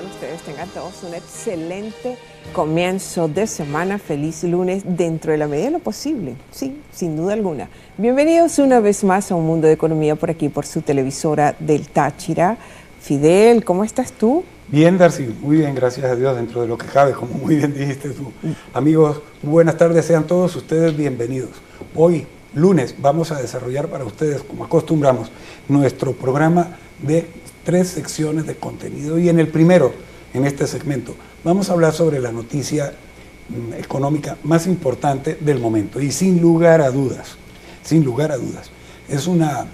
ustedes tengan todos un excelente comienzo de semana, feliz lunes dentro de la medida de lo posible, sí, sin duda alguna. Bienvenidos una vez más a Un Mundo de Economía por aquí, por su televisora del Táchira. Fidel, ¿cómo estás tú? Bien, Darcy, muy bien, gracias a Dios, dentro de lo que cabe, como muy bien dijiste tú. Amigos, buenas tardes, sean todos ustedes bienvenidos. Hoy, lunes, vamos a desarrollar para ustedes, como acostumbramos, nuestro programa de 3 secciones de contenido. Y en el primero, en este segmento, vamos a hablar sobre la noticia económica más importante del momento. Y sin lugar a dudas, es una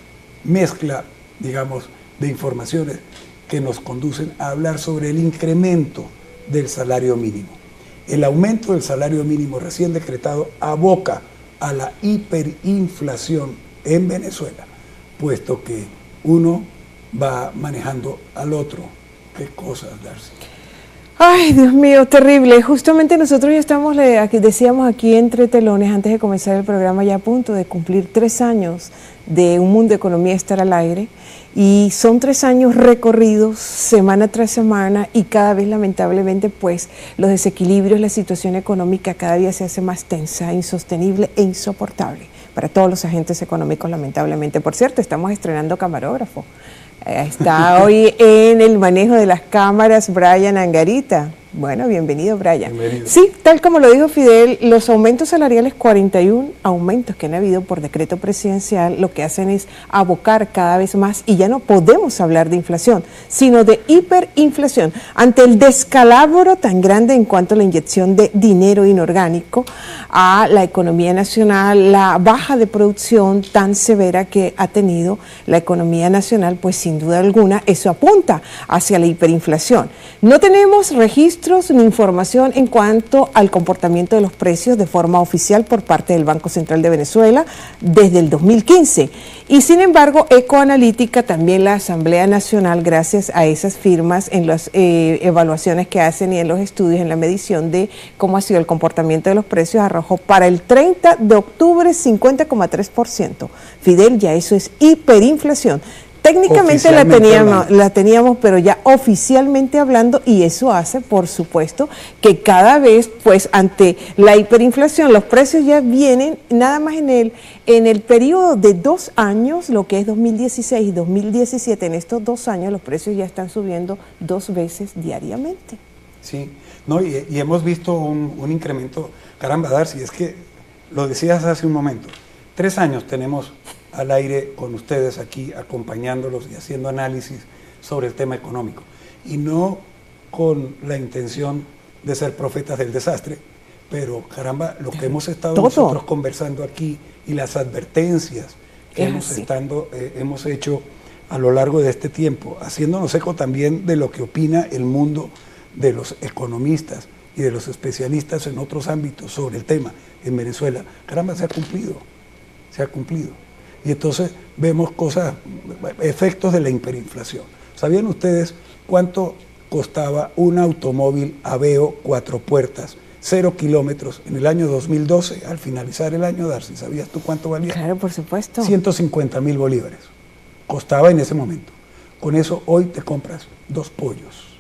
mezcla, digamos, de informaciones que nos conducen a hablar sobre el incremento del salario mínimo. El aumento del salario mínimo recién decretado aboca a la hiperinflación en Venezuela, puesto que uno va manejando al otro. ¿Qué cosas, Darcy? Ay, Dios mío, terrible. Justamente nosotros ya estamos, decíamos aquí entre telones, antes de comenzar el programa, ya a punto de cumplir 3 años de Un Mundo de Economía estar al aire. Y son 3 años recorridos semana tras semana y cada vez lamentablemente pues los desequilibrios, la situación económica cada día se hace más tensa, insostenible e insoportable para todos los agentes económicos lamentablemente. Por cierto, estamos estrenando camarógrafo. Está hoy en el manejo de las cámaras Brian Angarita. Bueno, bienvenido, Brian. Bienvenido. Sí, tal como lo dijo Fidel, los aumentos salariales, 41 aumentos que han habido por decreto presidencial, lo que hacen es abocar cada vez más, y ya no podemos hablar de inflación, sino de hiperinflación, ante el descalabro tan grande en cuanto a la inyección de dinero inorgánico a la economía nacional, la baja de producción tan severa que ha tenido la economía nacional, pues sin duda alguna eso apunta hacia la hiperinflación. No tenemos registro ni información en cuanto al comportamiento de los precios de forma oficial por parte del Banco Central de Venezuela desde el 2015. Y sin embargo, Ecoanalítica, también la Asamblea Nacional, gracias a esas firmas en las evaluaciones que hacen y en los estudios, en la medición de cómo ha sido el comportamiento de los precios, arrojó para el 30 de octubre 50,3%. Fidel, ya eso es hiperinflación. Técnicamente la teníamos, pero ya oficialmente hablando, y eso hace, por supuesto, que cada vez, pues, ante la hiperinflación, los precios ya vienen, nada más en el periodo de 2 años, lo que es 2016 y 2017, en estos 2 años los precios ya están subiendo 2 veces diariamente. Sí, no, y hemos visto un incremento, caramba, Darcy, es que lo decías hace un momento, 3 años tenemos al aire con ustedes aquí, acompañándolos y haciendo análisis sobre el tema económico. Y no con la intención de ser profetas del desastre, pero caramba, lo que hemos estado nosotros conversando aquí y las advertencias que hemos hecho a lo largo de este tiempo, haciéndonos eco también de lo que opina el mundo de los economistas y de los especialistas en otros ámbitos sobre el tema en Venezuela, caramba, se ha cumplido. Y entonces vemos efectos de la hiperinflación. ¿Sabían ustedes cuánto costaba un automóvil Aveo 4 puertas, 0 kilómetros, en el año 2012, al finalizar el año, Darcy? ¿Sabías tú cuánto valía? Claro, por supuesto. 150,000 bolívares. Costaba en ese momento. Con eso hoy te compras 2 pollos.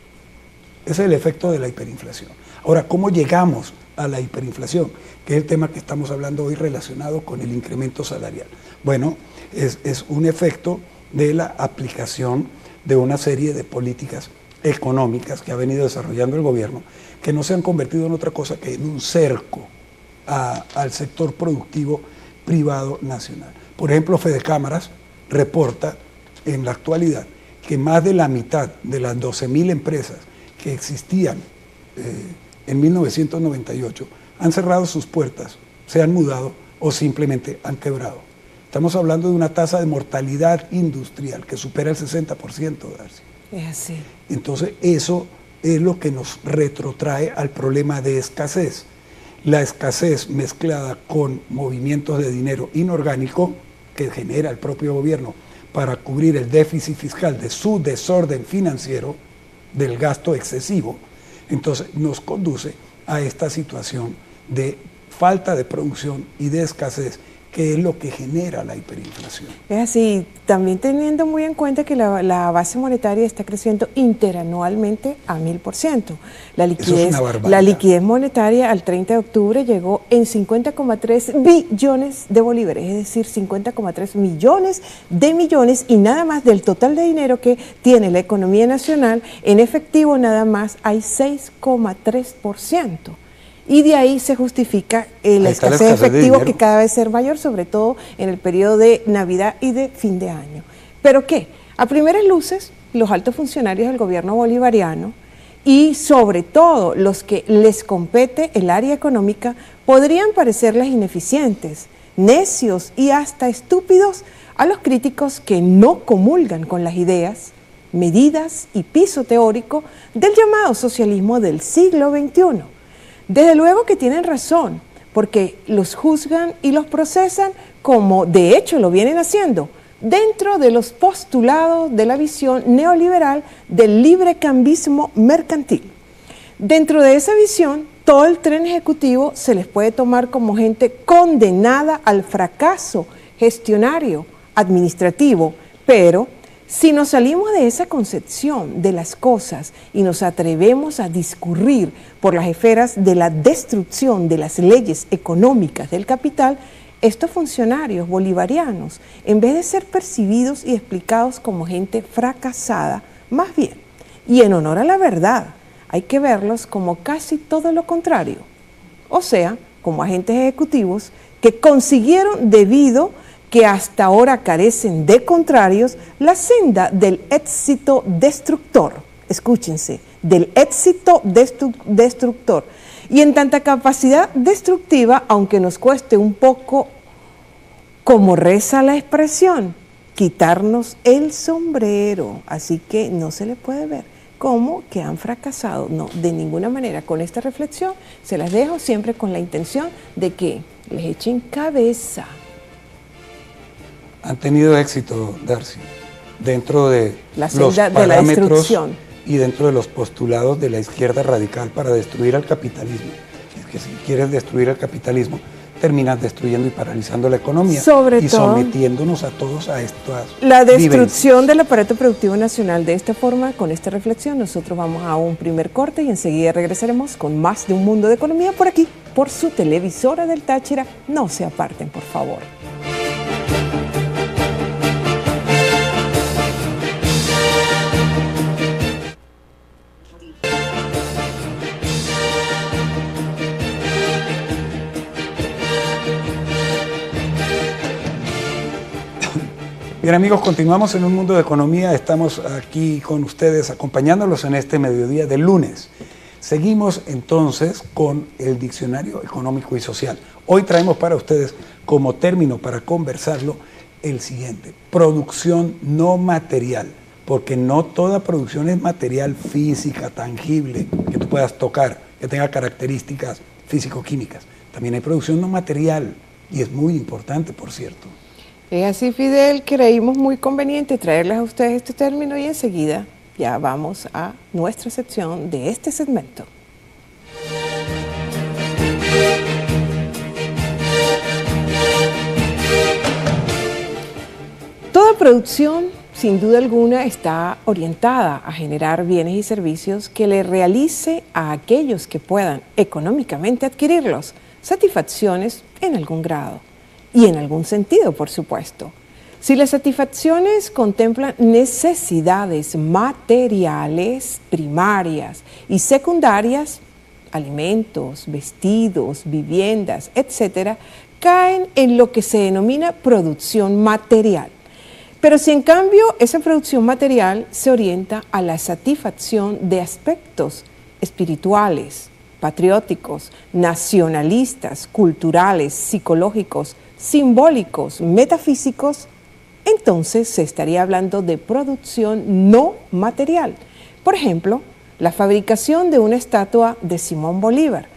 Ese es el efecto de la hiperinflación. Ahora, ¿cómo llegamos a la hiperinflación? Que es el tema que estamos hablando hoy relacionado con el incremento salarial. Bueno, es un efecto de la aplicación de una serie de políticas económicas que ha venido desarrollando el gobierno, que no se han convertido en otra cosa que en un cerco al sector productivo privado nacional. Por ejemplo, Fedecámaras reporta en la actualidad que más de la mitad de las 12,000 empresas que existían en 1998 han cerrado sus puertas, se han mudado o simplemente han quebrado. Estamos hablando de una tasa de mortalidad industrial que supera el 60%, Darcy. Es así. Entonces eso es lo que nos retrotrae al problema de escasez. La escasez mezclada con movimientos de dinero inorgánico que genera el propio gobierno para cubrir el déficit fiscal de su desorden financiero, del gasto excesivo, entonces nos conduce a esta situación de falta de producción y de escasez que es lo que genera la hiperinflación. Es así, también teniendo muy en cuenta que la base monetaria está creciendo interanualmente a 1000%. Eso es una barbaridad. La liquidez monetaria al 30 de octubre llegó en 50,3 billones de bolívares, es decir, 50,3 millones de millones, y nada más del total de dinero que tiene la economía nacional, en efectivo nada más hay 6,3%. Y de ahí se justifica la escasez de efectivo, que cada vez es mayor, sobre todo en el periodo de Navidad y de fin de año. ¿Pero qué? A primeras luces, los altos funcionarios del gobierno bolivariano y sobre todo los que les compete el área económica podrían parecerles ineficientes, necios y hasta estúpidos a los críticos que no comulgan con las ideas, medidas y piso teórico del llamado socialismo del siglo XXI. Desde luego que tienen razón, porque los juzgan y los procesan como de hecho lo vienen haciendo, dentro de los postulados de la visión neoliberal del librecambismo mercantil. Dentro de esa visión, todo el tren ejecutivo se les puede tomar como gente condenada al fracaso gestionario, administrativo, pero si nos salimos de esa concepción de las cosas y nos atrevemos a discurrir por las esferas de la destrucción de las leyes económicas del capital, estos funcionarios bolivarianos, en vez de ser percibidos y explicados como gente fracasada, más bien, y en honor a la verdad, hay que verlos como casi todo lo contrario, o sea, como agentes ejecutivos que consiguieron debido que hasta ahora carecen de contrarios, la senda del éxito destructor. Escúchense, del éxito destructor. Y en tanta capacidad destructiva, aunque nos cueste un poco, como reza la expresión, quitarnos el sombrero. Así que no se le puede ver como que han fracasado. No, de ninguna manera. Con esta reflexión se las dejo siempre con la intención de que les echen cabeza. Han tenido éxito, Darcy, dentro de la los senda de la destrucción y dentro de los postulados de la izquierda radical para destruir al capitalismo. Es que si quieres destruir al capitalismo, terminas destruyendo y paralizando la economía y sometiéndonos a todos a estas la destrucción del aparato productivo nacional. De esta forma, con esta reflexión, nosotros vamos a un primer corte y enseguida regresaremos con más de Un Mundo de Economía por aquí, por su televisora del Táchira. No se aparten, por favor. Bien amigos, continuamos en Un Mundo de Economía, estamos aquí con ustedes acompañándolos en este mediodía del lunes. Seguimos entonces con el Diccionario Económico y Social. Hoy traemos para ustedes como término para conversarlo el siguiente: producción no material, porque no toda producción es material, física, tangible, que tú puedas tocar, que tenga características físico-químicas. También hay producción no material y es muy importante, por cierto. Es así, Fidel, creímos muy conveniente traerles a ustedes este término y enseguida ya vamos a nuestra sección de este segmento. Toda producción, sin duda alguna, está orientada a generar bienes y servicios que le realice a aquellos que puedan económicamente adquirirlos satisfacciones en algún grado. Y en algún sentido, por supuesto. Si las satisfacciones contemplan necesidades materiales primarias y secundarias, alimentos, vestidos, viviendas, etcétera, caen en lo que se denomina producción material. Pero si en cambio esa producción material se orienta a la satisfacción de aspectos espirituales, patrióticos, nacionalistas, culturales, psicológicos, simbólicos, metafísicos, entonces se estaría hablando de producción no material. Por ejemplo, la fabricación de una estatua de Simón Bolívar,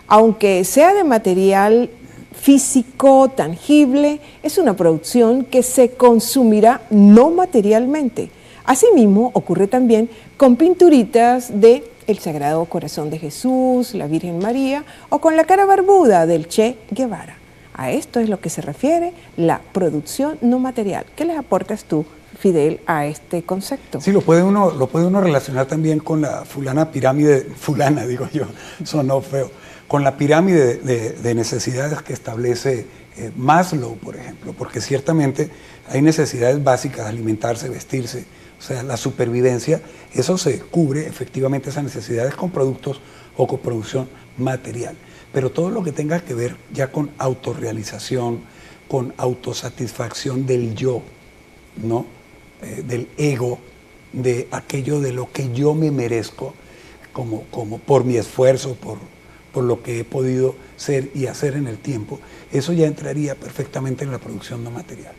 aunque sea de material físico, tangible, es una producción que se consumirá no materialmente. Asimismo, ocurre también con pinturitas de el Sagrado Corazón de Jesús, la Virgen María o con la cara barbuda del Che Guevara. A esto es lo que se refiere la producción no material. ¿Qué les aportas tú, Fidel, a este concepto? Sí, lo puede uno relacionar también con la fulana pirámide, fulana digo yo, sonó feo, con la pirámide de necesidades que establece Maslow, por ejemplo, porque ciertamente hay necesidades básicas, alimentarse, vestirse, o sea, la supervivencia, eso se cubre efectivamente esas necesidades con productos o con producción material. Pero todo lo que tenga que ver ya con autorrealización, con autosatisfacción del yo, ¿no? Del ego, de aquello de lo que yo me merezco, como por mi esfuerzo, por lo que he podido ser y hacer en el tiempo, eso ya entraría perfectamente en la producción no material.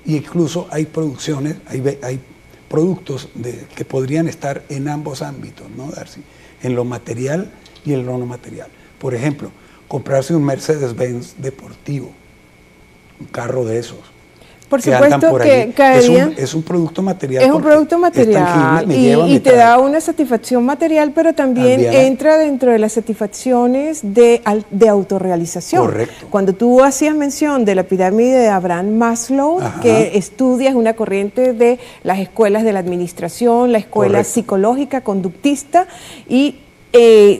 Y incluso hay producciones, hay productos que podrían estar en ambos ámbitos, ¿no, Darcy? En lo material y en lo no material. Por ejemplo, comprarse un Mercedes-Benz deportivo, un carro de esos. Por supuesto que caería. Es un producto material. Es un producto material y te da una satisfacción material, pero también entra dentro de las satisfacciones de autorrealización. Correcto. Cuando tú hacías mención de la pirámide de Abraham Maslow, Ajá, que estudias una corriente de las escuelas de la administración, la escuela correcto, psicológica, conductista, y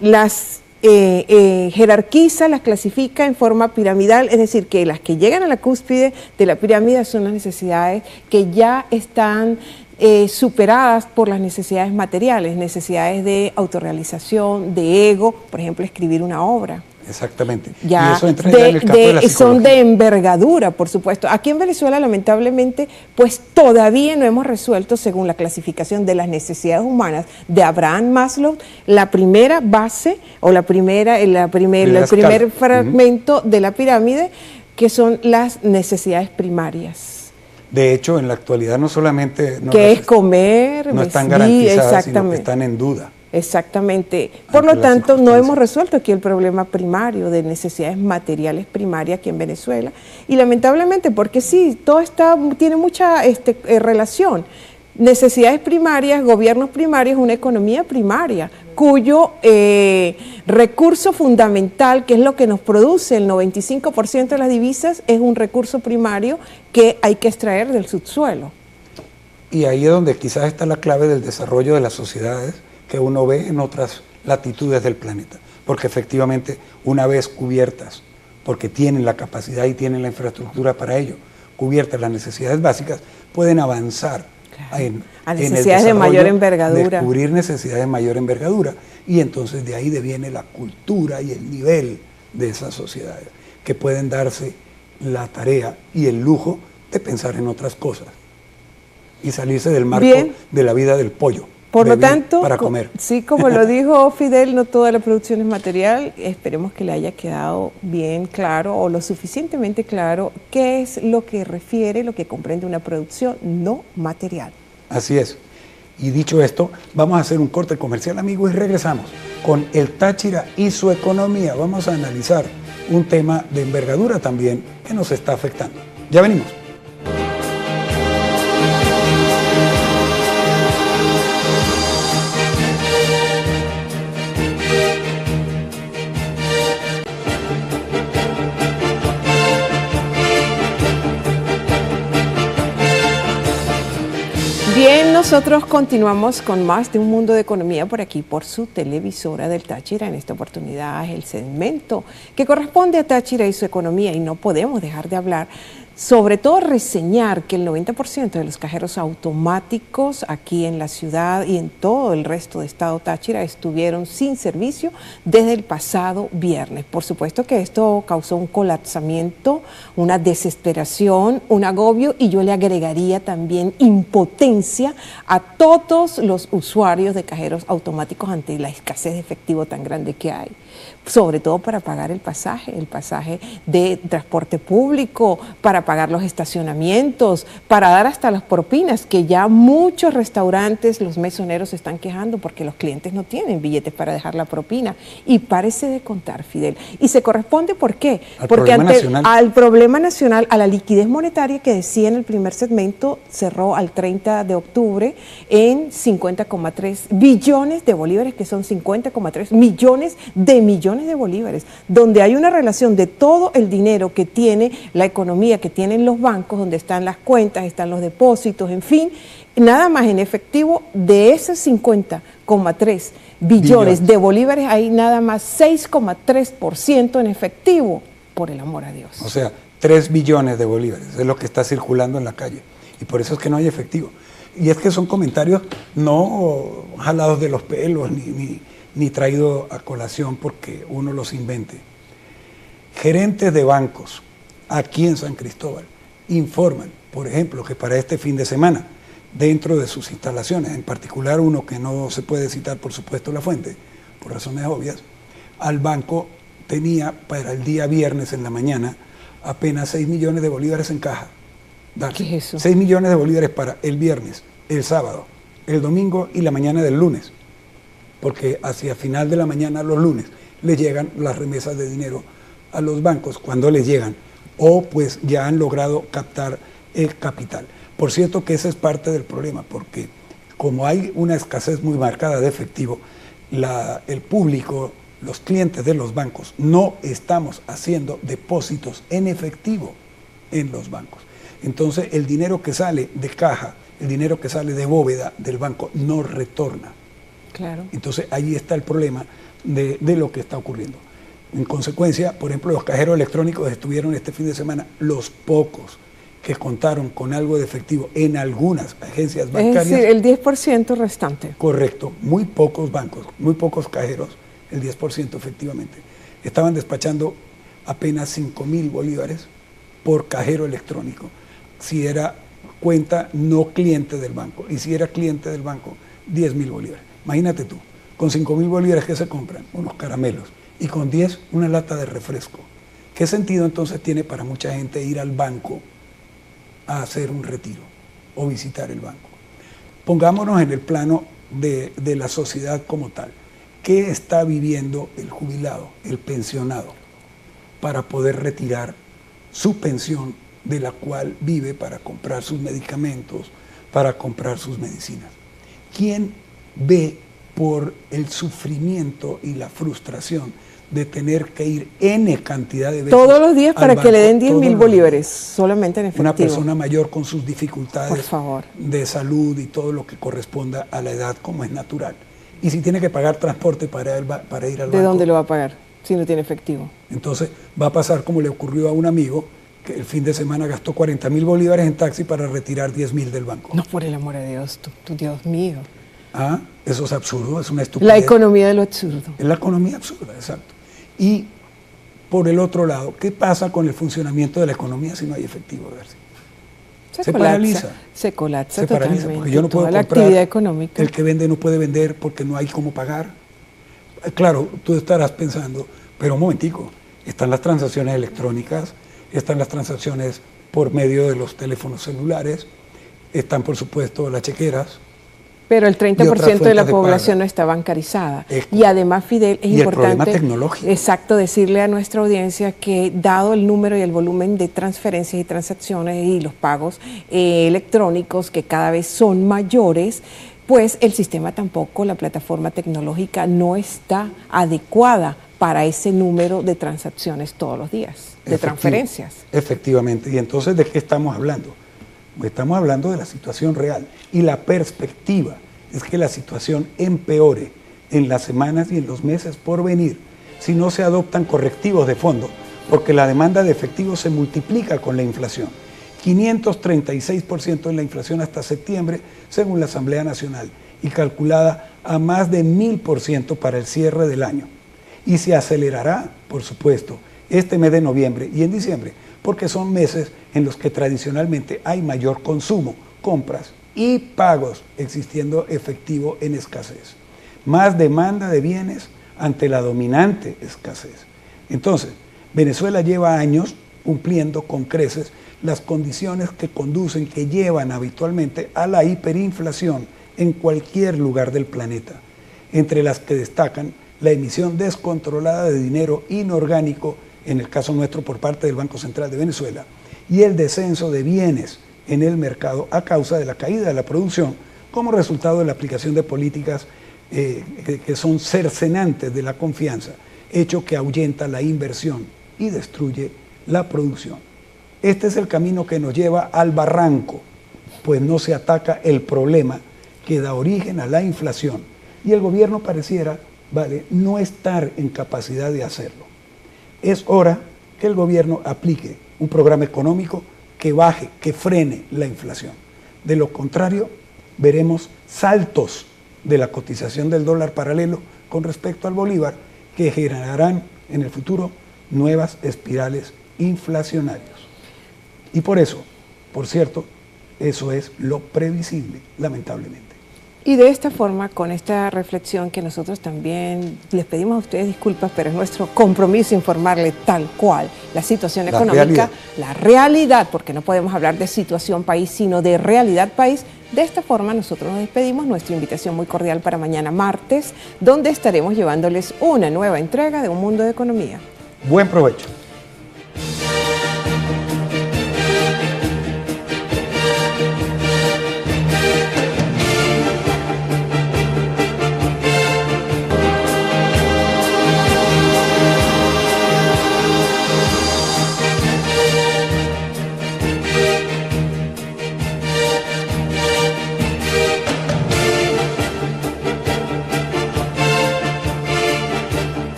las jerarquiza, las clasifica en forma piramidal, es decir, que las que llegan a la cúspide de la pirámide son las necesidades que ya están superadas por las necesidades materiales, necesidades de autorrealización, de ego, por ejemplo, escribir una obra. Exactamente. Ya, y eso entra en el campo de la psicología. Son de envergadura, por supuesto. Aquí en Venezuela, lamentablemente, pues todavía no hemos resuelto, según la clasificación de las necesidades humanas de Abraham Maslow, la primera base o el primer fragmento de la pirámide, que son las necesidades primarias. De hecho, en la actualidad no solamente que es comer, no están garantizadas, sino que están en duda. Exactamente. Por lo tanto, no hemos resuelto aquí el problema primario de necesidades materiales primarias aquí en Venezuela. Y lamentablemente, porque sí, todo tiene mucha relación. Necesidades primarias, gobiernos primarios, una economía primaria, cuyo recurso fundamental, que es lo que nos produce el 95% de las divisas, es un recurso primario que hay que extraer del subsuelo. Y ahí es donde quizás está la clave del desarrollo de las sociedades que uno ve en otras latitudes del planeta, porque efectivamente una vez cubiertas, porque tienen la capacidad y tienen la infraestructura para ello, cubiertas las necesidades básicas, pueden avanzar a necesidades de mayor envergadura. De cubrir necesidades de mayor envergadura, y entonces de ahí deviene la cultura y el nivel de esas sociedades, que pueden darse la tarea y el lujo de pensar en otras cosas y salirse del marco de la vida del pollo. Por lo tanto, para comer. Sí, como lo dijo Fidel, no toda la producción es material. Esperemos que le haya quedado bien claro o lo suficientemente claro qué es lo que refiere, lo que comprende una producción no material. Así es. Y dicho esto, vamos a hacer un corte comercial, amigos, y regresamos con el Táchira y su economía. Vamos a analizar un tema de envergadura también que nos está afectando. Ya venimos. Bien, nosotros continuamos con más de Un Mundo de Economía por aquí, por su televisora del Táchira. En esta oportunidad es el segmento que corresponde a Táchira y su economía, y no podemos dejar de hablar, sobre todo reseñar que el 90% de los cajeros automáticos aquí en la ciudad y en todo el resto de estado Táchira estuvieron sin servicio desde el pasado viernes. Por supuesto que esto causó un colapsamiento, una desesperación, un agobio, y yo le agregaría también impotencia a todos los usuarios de cajeros automáticos ante la escasez de efectivo tan grande que hay, sobre todo para pagar el pasaje de transporte público, para pagar los estacionamientos, para dar hasta las propinas, que ya muchos restaurantes, los mesoneros se están quejando porque los clientes no tienen billetes para dejar la propina. Y párese de contar, Fidel. Y se corresponde, ¿por qué? Porque al problema nacional, a la liquidez monetaria que decía en el primer segmento, cerró al 30 de octubre en 50,3 billones de bolívares, que son 50,3 millones de bolívares, donde hay una relación de todo el dinero que tiene la economía, que tienen los bancos, donde están las cuentas, están los depósitos, en fin, nada más en efectivo de esos 50,3 billones de bolívares, hay nada más 6,3% en efectivo, por el amor a Dios. O sea, 3 billones de bolívares es lo que está circulando en la calle, y por eso es que no hay efectivo. Y es que son comentarios no jalados de los pelos, ni traídos a colación porque uno los invente. Gerentes de bancos aquí en San Cristóbal informan, por ejemplo, que para este fin de semana, dentro de sus instalaciones, en particular uno que no se puede citar, por supuesto, la fuente, por razones obvias, al banco tenía para el día viernes en la mañana apenas 6 millones de bolívares en caja. ¿Qué es eso? 6 millones de bolívares para el viernes, el sábado, el domingo y la mañana del lunes, porque hacia final de la mañana los lunes les llegan las remesas de dinero a los bancos cuando les llegan, o pues ya han logrado captar el capital. Por cierto que ese es parte del problema, porque como hay una escasez muy marcada de efectivo, el público, los clientes de los bancos, no estamos haciendo depósitos en efectivo en los bancos. Entonces el dinero que sale de caja, el dinero que sale de bóveda del banco no retorna. Claro. Entonces ahí está el problema de lo que está ocurriendo. En consecuencia, por ejemplo, los cajeros electrónicos estuvieron este fin de semana, los pocos que contaron con algo de efectivo en algunas agencias bancarias. Es decir, el 10% restante. Correcto, muy pocos bancos, muy pocos cajeros, el 10% efectivamente, estaban despachando apenas 5,000 bolívares por cajero electrónico, si era cuenta no cliente del banco, y si era cliente del banco, 10,000 bolívares. Imagínate tú, con 5,000 bolívares, ¿qué se compran? Unos caramelos, y con 10, una lata de refresco. ¿Qué sentido entonces tiene para mucha gente ir al banco a hacer un retiro o visitar el banco? Pongámonos en el plano de la sociedad como tal. ¿Qué está viviendo el jubilado, el pensionado, para poder retirar su pensión de la cual vive para comprar sus medicamentos, para comprar sus medicinas? ¿Quién ve por el sufrimiento y la frustración de tener que ir N cantidad de veces todos los días para que le den 10,000 bolívares, solamente en efectivo? Una persona mayor con sus dificultades por favor, de salud y todo lo que corresponda a la edad como es natural. Y si tiene que pagar transporte para ir al banco, ¿de dónde lo va a pagar si no tiene efectivo? Entonces va a pasar como le ocurrió a un amigo que el fin de semana gastó 40,000 bolívares en taxi para retirar 10,000 del banco. No, por el amor de Dios, tu Dios mío. Ah, eso es absurdo, es una estupidez. La economía de lo absurdo. Es la economía absurda, exacto. Y por el otro lado, ¿qué pasa con el funcionamiento de la economía si no hay efectivo? Se paraliza. Se colapsa totalmente. Porque yo no puedo la comprar, actividad económica. El que vende no puede vender porque no hay cómo pagar. Claro, tú estarás pensando, pero un momentico, están las transacciones electrónicas, están las transacciones por medio de los teléfonos celulares, están por supuesto las chequeras. Pero el 30% de la población no está bancarizada. Y además, Fidel, es importante, el problema tecnológico. Exacto, decirle a nuestra audiencia que dado el número y el volumen de transferencias y transacciones y los pagos electrónicos que cada vez son mayores, pues el sistema tampoco, la plataforma tecnológica no está adecuada para ese número de transacciones todos los días, de transferencias. Efectivamente. Y entonces, ¿de qué estamos hablando? Estamos hablando de la situación real y la perspectiva es que la situación empeore en las semanas y en los meses por venir si no se adoptan correctivos de fondo, porque la demanda de efectivo se multiplica con la inflación. 536% en la inflación hasta septiembre, según la Asamblea Nacional, y calculada a más de 1,000% para el cierre del año. Y se acelerará, por supuesto, este mes de noviembre y en diciembre, porque son meses en los que tradicionalmente hay mayor consumo, compras y pagos, existiendo efectivo en escasez. Más demanda de bienes ante la dominante escasez. Entonces, Venezuela lleva años, cumpliendo con creces las condiciones que conducen, que llevan habitualmente a la hiperinflación en cualquier lugar del planeta, entre las que destacan la emisión descontrolada de dinero inorgánico, en el caso nuestro por parte del Banco Central de Venezuela, y el descenso de bienes en el mercado a causa de la caída de la producción como resultado de la aplicación de políticas que son cercenantes de la confianza, hecho que ahuyenta la inversión y destruye la producción. Este es el camino que nos lleva al barranco, pues no se ataca el problema que da origen a la inflación y el gobierno pareciera, no estar en capacidad de hacerlo. Es hora que el gobierno aplique un programa económico que baje, que frene la inflación. De lo contrario, veremos saltos de la cotización del dólar paralelo con respecto al bolívar que generarán en el futuro nuevas espirales inflacionarias. Y por eso, por cierto, eso es lo previsible, lamentablemente. Y de esta forma, con esta reflexión que nosotros también les pedimos a ustedes disculpas, pero es nuestro compromiso informarle tal cual la situación económica, la realidad, porque no podemos hablar de situación país, sino de realidad país. De esta forma nosotros nos despedimos, nuestra invitación muy cordial para mañana martes, donde estaremos llevándoles una nueva entrega de Un Mundo de Economía. Buen provecho.